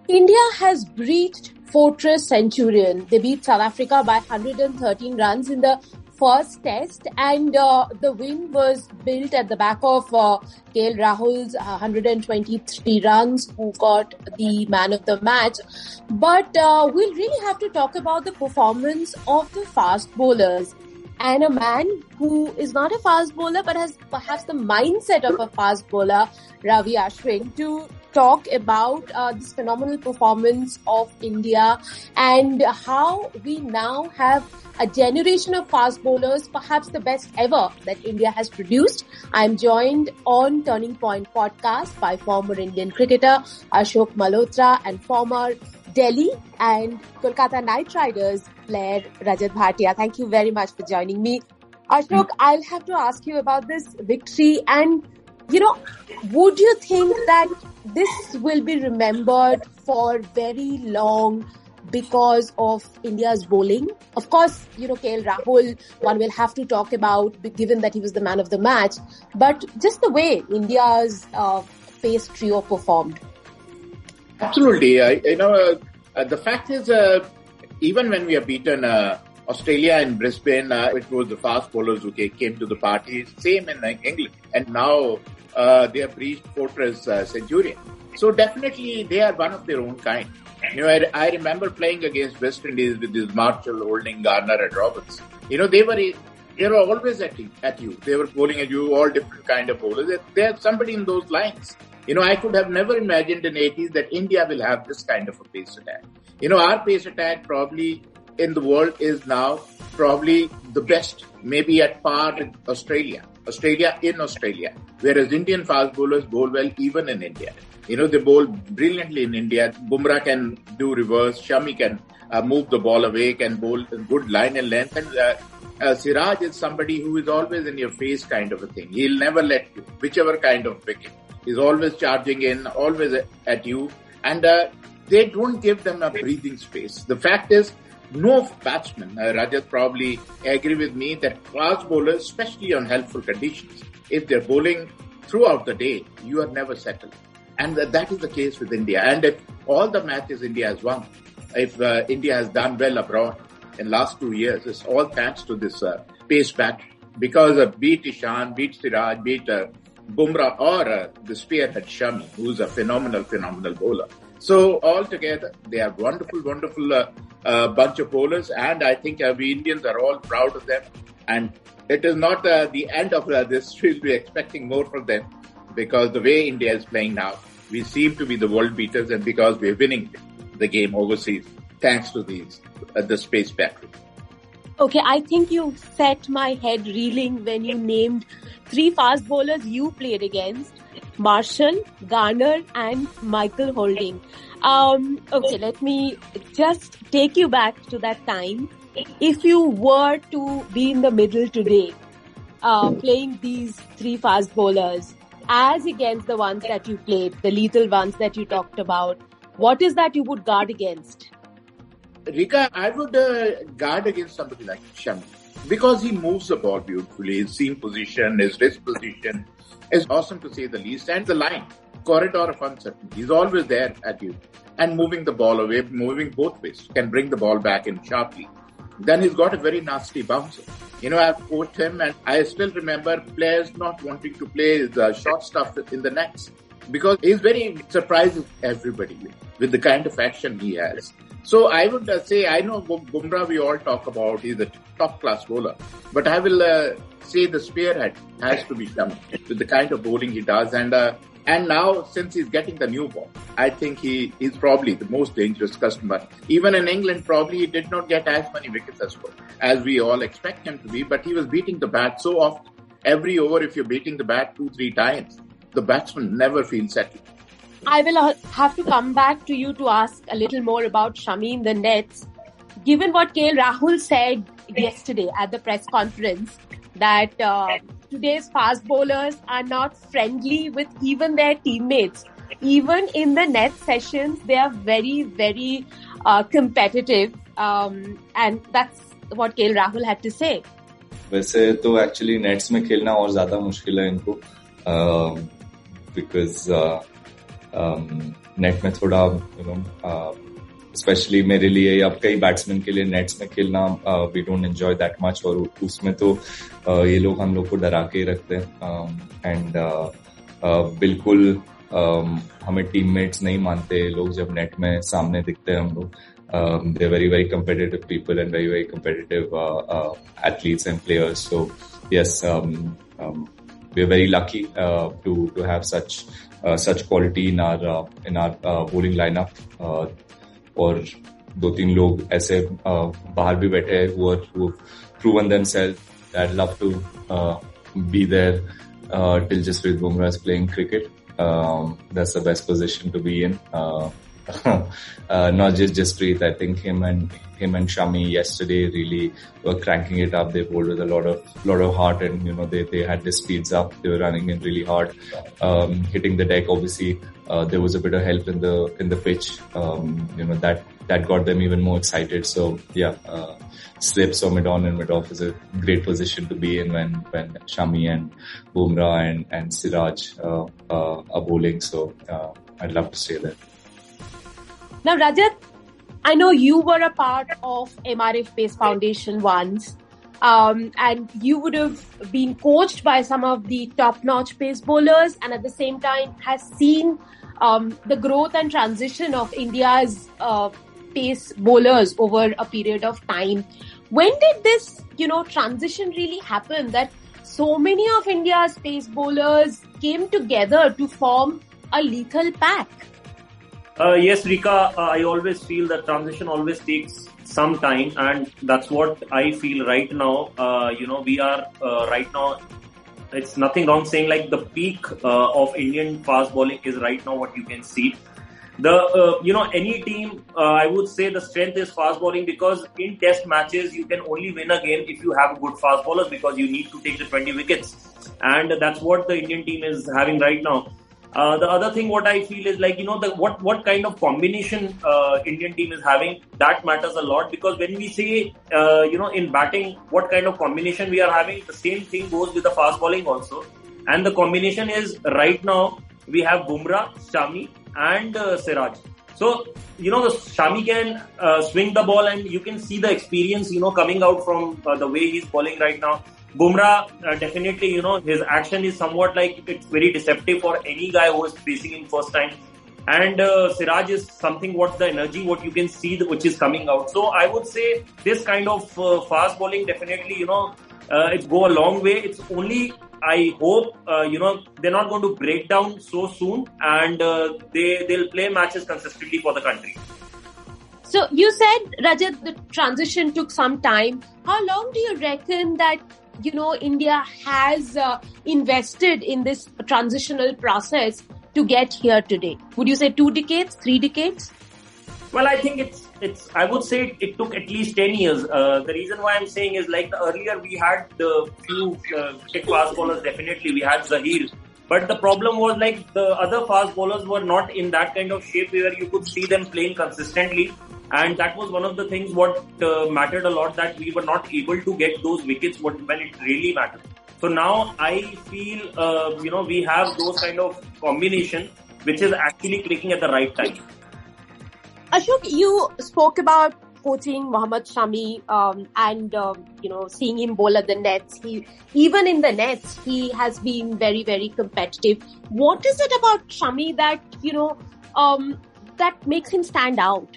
India has breached Fortress Centurion. They beat South Africa by 113 runs in the first test, and the win was built at the back of KL Rahul's 123 runs, who got the man of the match. But we'll really have to talk about the performance of the fast bowlers. And a man who is not a fast bowler but has perhaps the mindset of a fast bowler, Ravi Ashwin, to talk about this phenomenal performance of India and how we now have a generation of fast bowlers, perhaps the best ever that India has produced. I'm joined on Turning Point podcast by former Indian cricketer Ashok Malhotra and former Delhi and Kolkata Knight Riders player Rajat Bhatia. Thank you very much for joining me. Ashok, I'll have to ask you about this victory, and would you think that this will be remembered for very long because of India's bowling? Of course, KL Rahul, one will have to talk about, given that he was the man of the match, but just the way India's pace trio performed. Absolutely. The fact is, even when we have beaten Australia in Brisbane, it was the fast bowlers who came to the party. Same in England. And now they have breached Fortress Centurion. So definitely they are one of their own kind. I remember playing against West Indies with this Marshall, Holding, Garner and Roberts. They were always at you. They were bowling at you, all different kind of bowlers. There's somebody in those lines. I could have never imagined in the 80s that India will have this kind of a pace attack. Our pace attack probably in the world is now probably the best, maybe at par with Australia in Australia. Whereas Indian fast bowlers bowl well even in India. They bowl brilliantly in India. Bumrah can do reverse. Shami can move the ball away, can bowl a good line and length. And Siraj is somebody who is always in your face kind of a thing. He'll never let you, whichever kind of wicket. He's always charging in, always at you. And they don't give them a breathing space. The fact is, no batsman, Rajat probably agree with me, that fast bowlers, especially on helpful conditions, if they're bowling throughout the day, you are never settled. And that is the case with India. And if all the matches India has won, if India has done well abroad in last 2 years, it's all thanks to this pace battle. Because of beat Ishan, beat Siraj, beat Bumrah or the spearhead Shami, who's a phenomenal bowler. So altogether, they are wonderful bunch of bowlers, and I think we Indians are all proud of them. And it is not the end of this. We'll be expecting more from them, because the way India is playing now, we seem to be the world beaters, and because we're winning the game overseas, thanks to the space battle. Okay, I think you set my head reeling when you named 3 fast bowlers you played against: Marshall, Garner and Michael Holding. Okay, let me just take you back to that time. If you were to be in the middle today, playing these 3 fast bowlers as against the ones that you played, the lethal ones that you talked about, what is that you would guard against? Rika, I would guard against somebody like Shami, because he moves the ball beautifully. His seam position, his wrist position is awesome to say the least. And the line, corridor of uncertainty, he's always there at you. And moving the ball away, moving both ways, can bring the ball back in sharply. Then he's got a very nasty bouncer. I've coached him, and I still remember players not wanting to play the short stuff in the nets, because he's very surprising everybody with the kind of action he has. So I would say, I know Bumrah we all talk about, he's a top class bowler, but I will say the spearhead has to be Shami with the kind of bowling he does. And now, since he's getting the new ball, I think he is probably the most dangerous customer. Even in England, probably he did not get as many wickets as we all expect him to be, but he was beating the bat so often. Every over, if you're beating the bat 2-3 times, the batsman never feels settled. I will have to come back to you to ask a little more about Shami in the nets. Given what KL Rahul said yesterday at the press conference, that today's fast bowlers are not friendly with even their teammates. Even in the net sessions, they are very, very competitive. And that's what KL Rahul had to say. वैसे तो actually nets में खेलना और ज़्यादा मुश्किल है इनको because net में थोड़ा स्पेशली मेरे लिए अब कई बैट्समैन के लिए नेट्स में खेलना we don't enjoy that much, और उसमें तो ये लोग हम लोग को डरा के ही रखते हैं एंड बिल्कुल हमें टीममेट्स नहीं मानते लोग जब नेट में सामने दिखते हैं हम लोग. They're very, very competitive people and very, very competitive athletes and players. So yes, we're very lucky to have such quality in our bowling lineup. और 2-3 लोग ऐसे बाहर भी बैठे हैं who've proven themselves. I'd love to be there till Jasprit Bumrah is playing cricket. That's the best position to be in. Not just Jasprit, I think him and Shami yesterday really were cranking it up. They bowled with a lot of heart, and they had the speeds up. They were running in really hard, hitting the deck. Obviously, there was a bit of help in the pitch. That got them even more excited. So yeah, slips or mid-on and mid-off is a great position to be in when Shami and Bumrah and Siraj are bowling. So I'd love to stay there. Now, Rajat, I know you were a part of MRF Pace Foundation once, and you would have been coached by some of the top-notch pace bowlers, and at the same time has seen the growth and transition of India's pace bowlers over a period of time. When did this, transition really happen that so many of India's pace bowlers came together to form a lethal pack? Yes, Rika, I always feel that transition always takes some time, and that's what I feel right now. We are right now, it's nothing wrong saying like the peak of Indian fast bowling is right now what you can see. Any team, I would say the strength is fast bowling, because in test matches, you can only win a game if you have good fast bowlers, because you need to take the 20 wickets. And that's what the Indian team is having right now. The other thing what I feel is like, what kind of combination Indian team is having, that matters a lot, because when we say, in batting, what kind of combination we are having, the same thing goes with the fast bowling also. And the combination is right now, we have Bumrah, Shami and Siraj. So, the Shami can swing the ball, and you can see the experience, coming out from the way he's bowling right now. Bumrah, definitely, his action is somewhat like, it's very deceptive for any guy who is facing him first time. And Siraj is something what the energy, what you can see, which is coming out. So I would say this kind of fast bowling definitely, it go a long way. It's only, I hope, they're not going to break down so soon, and they'll play matches consistently for the country. So you said, Rajat, the transition took some time. How long do you reckon that India has invested in this transitional process to get here today? Would you say 2 decades, 3 decades? Well, I think it's. I would say it took at least 10 years. The reason why I'm saying is like earlier we had the few fast bowlers. Definitely we had Zahir, but the problem was like the other fast bowlers were not in that kind of shape where you could see them playing consistently. And that was one of the things what mattered a lot, that we were not able to get those wickets when it really mattered. So now I feel, we have those kind of combination which is actually clicking at the right time. Ashok, you spoke about coaching Mohammad Shami and, seeing him bowl at the nets. Even in the nets, he has been very, very competitive. What is it about Shami that, that makes him stand out?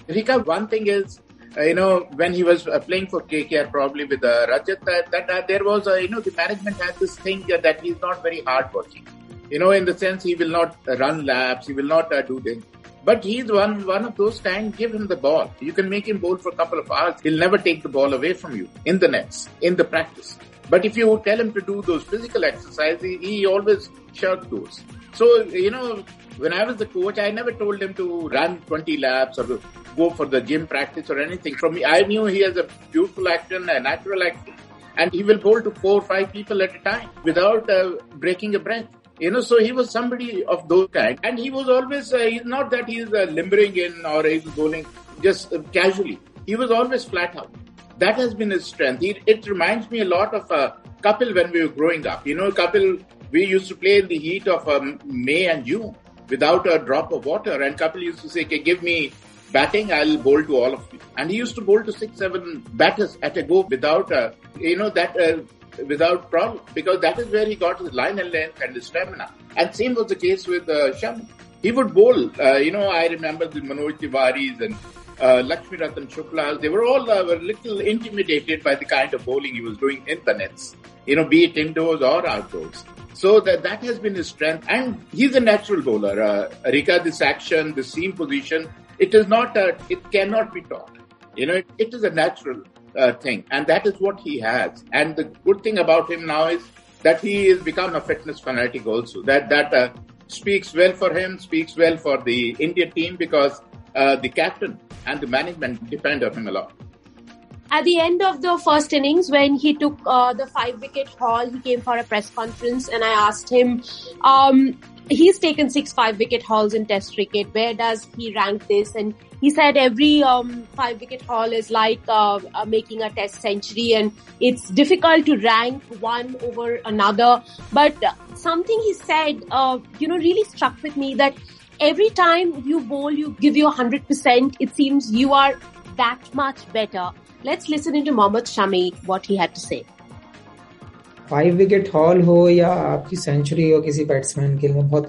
Rika, one thing is, when he was playing for KKR, probably with Rajat, that there was, the management had this thing that he's not very hardworking. In the sense he will not run laps, he will not do things. But he's one of those times, give him the ball. You can make him bowl for a couple of hours. He'll never take the ball away from you in the nets, in the practice. But if you tell him to do those physical exercises, he always shirks those. So, when I was the coach, I never told him to run 20 laps or go for the gym practice or anything. From me, I knew he has a beautiful action, a natural action, and he will bowl to 4 or 5 people at a time without breaking a breath. So he was somebody of those kind, and he was always, not that he's limbering in or he's bowling just casually. He was always flat out. That has been his strength. It reminds me a lot of Kapil when we were growing up. Kapil, we used to play in the heat of May and June. without a drop of water. And Kapil used to say, okay, give me batting, I'll bowl to all of you. And he used to bowl to 6-7 batters at a go without, without problem, because that is where he got his line and length and his stamina. And same was the case with Shami. He would bowl, I remember the Manoj Tiwari's and Lakshmi Ratan Shukla's, they were all were little intimidated by the kind of bowling he was doing in the nets, be it indoors or outdoors. So that has been his strength. And he's a natural bowler. Rika, this action, this seam position, it is not, it cannot be taught. It is a natural thing. And that is what he has. And the good thing about him now is that he has become a fitness fanatic also. That speaks well for him, speaks well for the Indian team, because the captain and the management depend on him a lot. At the end of the first innings, when he took the 5-wicket haul, he came for a press conference and I asked him, he's taken 6 5-wicket hauls in Test cricket. Where does he rank this? And he said every 5-wicket haul is like making a Test century, and it's difficult to rank one over another. But something he said, really struck with me, that every time you bowl, you give your 100%. It seems you are that much better. Let's listen into Mohammad Shami, what he had to say. 5-wicket haul हो या आपकी century हो किसी batsman के लिए बहुत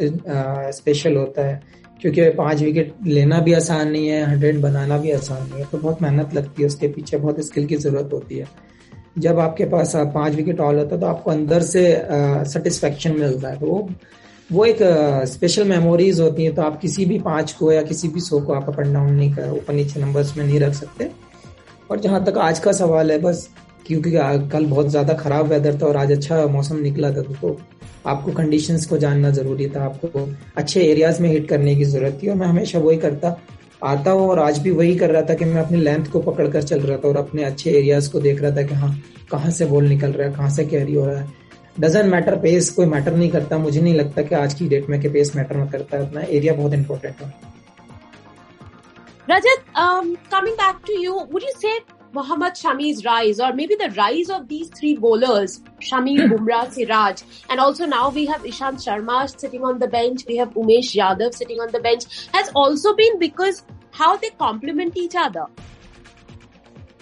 special होता है, क्योंकि 5 विकेट लेना भी आसान नहीं है, 100 बनाना भी आसान नहीं है, तो बहुत मेहनत लगती है, उसके पीछे बहुत स्किल की जरूरत होती है. जब आपके पास 5 विकेट हॉल होता है तो आपको अंदर से सेटिस्फेक्शन मिलता है, तो वो एक स्पेशल मेमोरीज होती है. तो आप किसी भी 5 को या किसी भी 100 को आप अप एंड डाउन नहीं कर, ऊपर नीचे नंबर्स में नहीं रख सकते. और जहां तक आज का सवाल है, बस क्योंकि कल बहुत ज्यादा खराब वेदर था और आज अच्छा मौसम निकला था, तो आपको कंडीशंस को जानना जरूरी था, आपको अच्छे एरियाज में हिट करने की जरूरत थी. और मैं हमेशा वही करता आता हूँ और आज भी वही कर रहा था कि मैं अपनी लेंथ को पकड़ कर चल रहा था और अपने अच्छे एरियाज को देख रहा था कि हाँ कहाँ से बॉल निकल रहा है, कहाँ से कैरी हो रहा है. डजंट मैटर, पेस कोई मैटर नहीं करता. मुझे नहीं लगता कि आज की डेट में कि पेस मैटर करता है, अपना एरिया बहुत इंपॉर्टेंट है. Rajat, coming back to you, would you say Mohammad Shami's rise, or maybe the rise of these 3 bowlers, Shami, Bumrah, Siraj, and also now we have Ishant Sharma sitting on the bench, we have Umesh Yadav sitting on the bench, has also been because how they complement each other?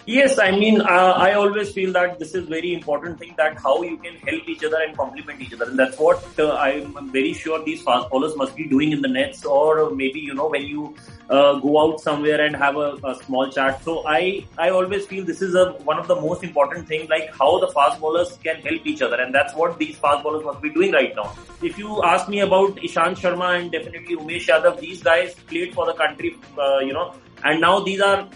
Yes, I mean, I always feel that this is very important thing, that how you can help each other and complement each other. And that's what I'm very sure these fast bowlers must be doing in the nets, or maybe, when you go out somewhere and have a small chat. So I always feel this is one of the most important things, like how the fast bowlers can help each other. And that's what these fast bowlers must be doing right now. If you ask me about Ishant Sharma and definitely Umesh Yadav, these guys played for the country, and now these are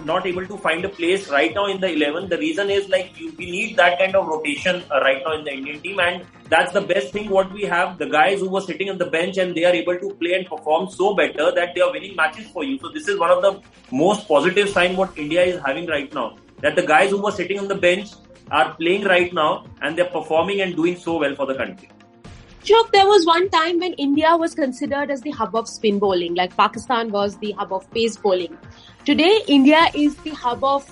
not able to find a place right now in the 11. The reason is we need that kind of rotation right now in the Indian team, and that's the best thing what we have. The guys who were sitting on the bench and they are able to play and perform so better that they are winning matches for you. So this is one of the most positive sign what India is having right now, that the guys who were sitting on the bench are playing right now and they're performing and doing so well for the country. Chok, there was one time when India was considered as the hub of spin bowling, like Pakistan was the hub of pace bowling. Today, India is the hub of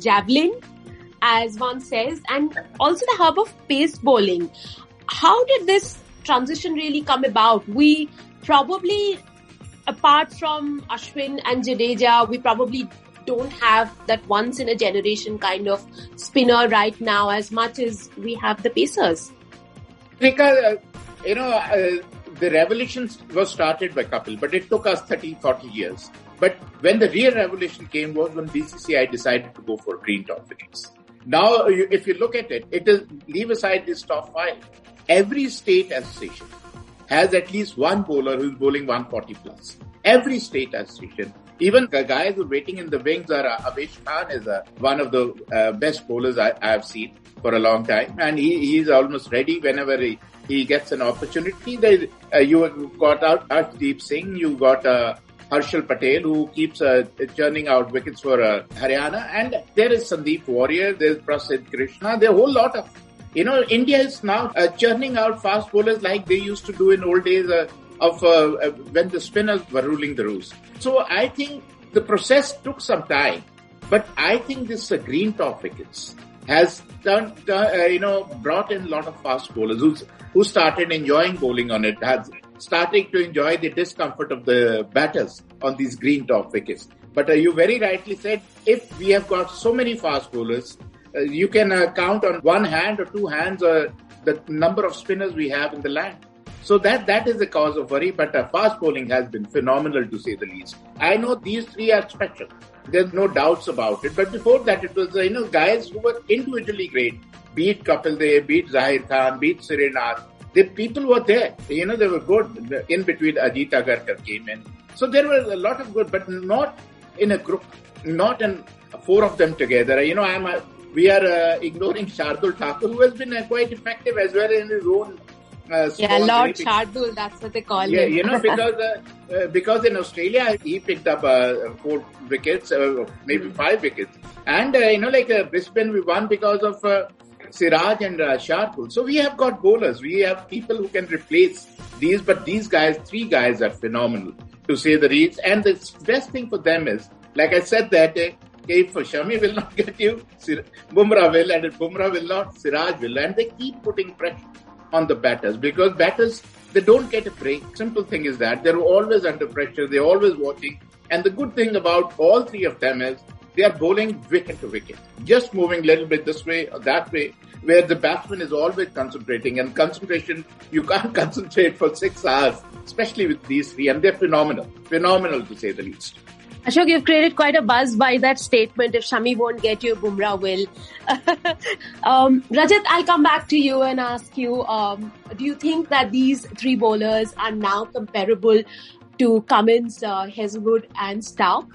javelin, as one says, and also the hub of pace bowling. How did this transition really come about? We probably, apart from Ashwin and Jadeja, we probably don't have that once in a generation kind of spinner right now as much as we have the pacers. Rika, the revolution was started by Kapil, but it took us 30-40 years. But when the real revolution came was when BCCI decided to go for green top wickets. Now, if you look at it, leave aside this top 5. Every state association has at least one bowler who's bowling 140 plus. Every state association. Even the guys who are waiting in the wings are Avesh Khan is one of the best bowlers I have seen for a long time. And he's almost ready whenever he gets an opportunity. You got Arshdeep Singh, you got Harshal Patel, who keeps churning out wickets for Haryana. And there is Sandeep Warrior, there's Prasidh Krishna, there are a whole lot of, India is now churning out fast bowlers like they used to do in old days of when the spinners were ruling the roost. So I think the process took some time, but I think this green top wickets has brought in a lot of fast bowlers who started enjoying bowling on it, has starting to enjoy the discomfort of the batters on these green top wickets. But you very rightly said, if we have got so many fast bowlers, you can count on one hand or two hands the number of spinners we have in the land. So that is the cause of worry, but fast bowling has been phenomenal to say the least. I know these three are special. There's no doubts about it. But before that, it was, guys who were individually great. Beat Kapil Dev, beat Zahir Khan, beat Srinath. The people were there. They were good. In between, Ajit Agarkar came in. So there were a lot of good, but not in a group, not in four of them together. We are ignoring Shardul Thakur, who has been quite effective as well in his own Lord Shardul, that's what they call him. Because in Australia, he picked up 4 wickets, maybe 5 wickets. And, Brisbane, we won because of Siraj and Shardul. So we have got bowlers. We have people who can replace these, but these guys, 3 guys are phenomenal, to say the least. And the best thing for them is, like I said that if Shami will not get you, Bumrah will, and if Bumrah will not, Siraj will. And they keep putting pressure on the batters, because batters, they don't get a break. Simple thing is that they're always under pressure, they're always watching. And the good thing about all 3 of them is they are bowling wicket to wicket, just moving a little bit this way or that way, where the batsman is always concentrating. And concentration, you can't concentrate for 6 hours, especially with these 3, and they're phenomenal to say the least. Ashok, you've created quite a buzz by that statement. If Shami won't get you, Bumrah will. Rajat, I'll come back to you and ask you, do you think that these 3 bowlers are now comparable to Cummins, Hazlewood and Stark?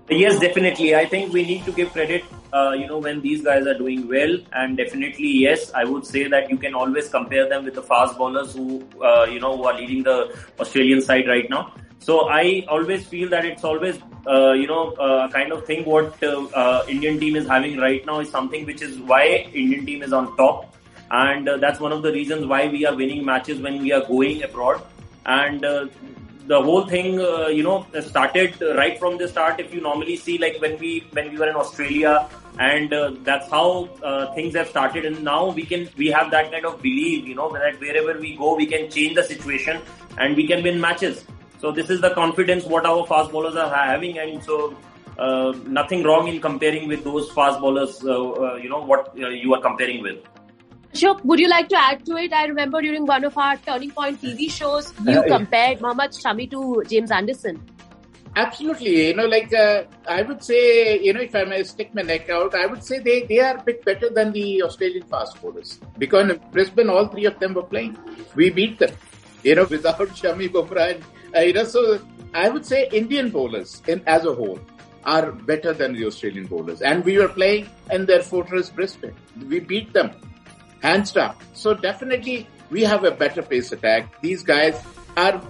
Yes, definitely. I think we need to give credit, when these guys are doing well. And definitely, yes, I would say that you can always compare them with the fast bowlers who are leading the Australian side right now. So I always feel that it's always, kind of thing what Indian team is having right now is something which is why Indian team is on top. And that's one of the reasons why we are winning matches when we are going abroad. And the whole thing, started right from the start. If you normally see, like when we were in Australia, and that's how things have started. And now we have that kind of belief, that wherever we go, we can change the situation and we can win matches. So this is the confidence what our fast bowlers are having, and so nothing wrong in comparing with those fast bowlers. What you are comparing with. Ashok, would you like to add to it? I remember during one of our Turning Point TV shows, you compared Mohammad Shami to James Anderson. Absolutely. I would say, if I may stick my neck out, I would say they are a bit better than the Australian fast bowlers. Because in Brisbane, all 3 of them were playing. We beat them, without Shami, Bumrah and so I would say Indian bowlers as a whole are better than the Australian bowlers. And we were playing in their fortress Brisbane. We beat them, hands down. So definitely we have a better pace attack. These guys are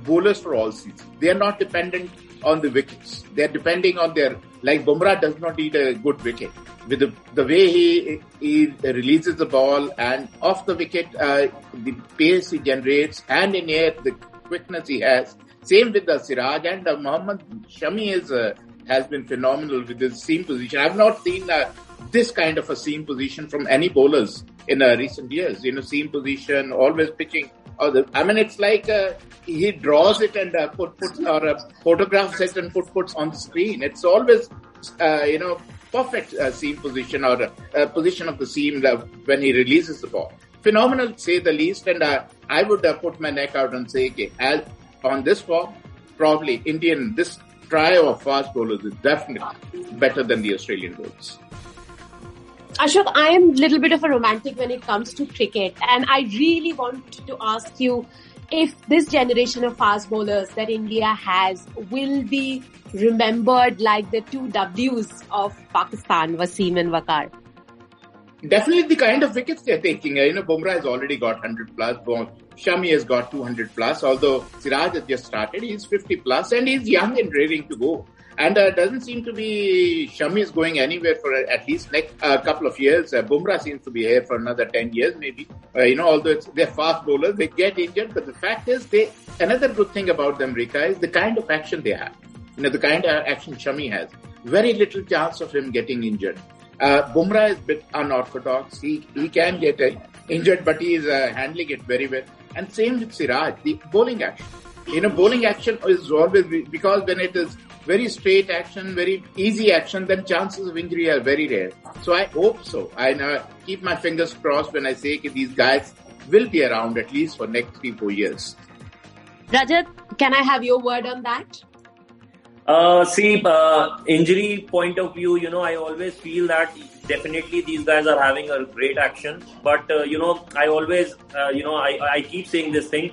bowlers for all seasons. They are not dependent on the wickets. They are depending on like Bumrah does not need a good wicket. With the way he releases the ball, and off the wicket, the pace he generates, and in air, the quickness he has. Same with the Siraj, and Mohammad Shami has been phenomenal with his seam position. I've not seen this kind of a seam position from any bowlers in recent years. Seam position, always pitching. It's like he draws it and puts or photographs it and puts on the screen. It's always perfect seam position or position of the seam when he releases the ball. Phenomenal, to say the least, and I would put my neck out and say, as on this form, probably this trio of fast bowlers is definitely better than the Australian bowlers. Ashok, I am a little bit of a romantic when it comes to cricket, and I really want to ask you if this generation of fast bowlers that India has will be remembered like the 2 Ws of Pakistan, Wasim and Waqar. Definitely the kind of wickets they're taking. Bumrah has already got 100 plus. Shami has got 200 plus. Although Siraj has just started, he's 50 plus and he's young and raring to go. And doesn't seem to be Shami is going anywhere for at least next couple of years. Bumrah seems to be here for another 10 years maybe. Although they're fast bowlers, they get injured. But the fact is, another good thing about them, Rika, is the kind of action they have. The kind of action Shami has. Very little chance of him getting injured. Bumrah is a bit unorthodox. He can get injured, but he is handling it very well. And same with Siraj, the bowling action. Bowling action is always, because when it is very straight action, very easy action, then chances of injury are very rare. So I hope so. I keep my fingers crossed when I say that these guys will be around at least for next 3-4 years. Rajat, can I have your word on that? Injury point of view, I always feel that definitely these guys are having a great action. But, I always, I keep saying this thing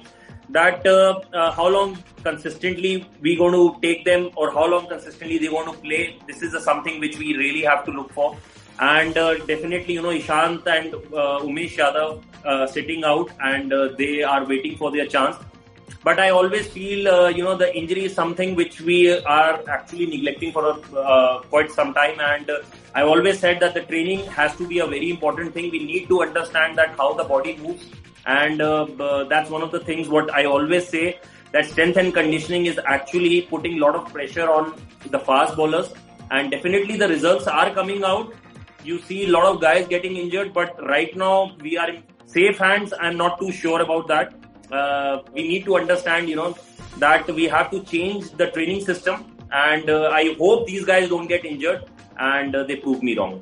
that how long consistently we going to take them, or how long consistently they want to play. This is something which we really have to look for. And definitely, Ishant and Umesh Yadav sitting out, and they are waiting for their chance. But I always feel, the injury is something which we are actually neglecting for quite some time. And I always said that the training has to be a very important thing. We need to understand that how the body moves. And that's one of the things what I always say, that strength and conditioning is actually putting a lot of pressure on the fast bowlers. And definitely the results are coming out. You see a lot of guys getting injured, but right now we are in safe hands. I'm not too sure about that. We need to understand, that we have to change the training system, and I hope these guys don't get injured and they prove me wrong.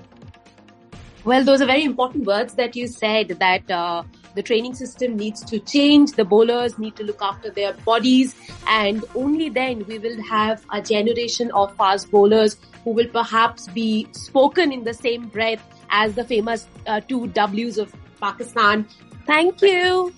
Well, those are very important words that you said, that the training system needs to change, the bowlers need to look after their bodies, and only then we will have a generation of fast bowlers who will perhaps be spoken in the same breath as the famous 2 Ws of Pakistan. Thank you.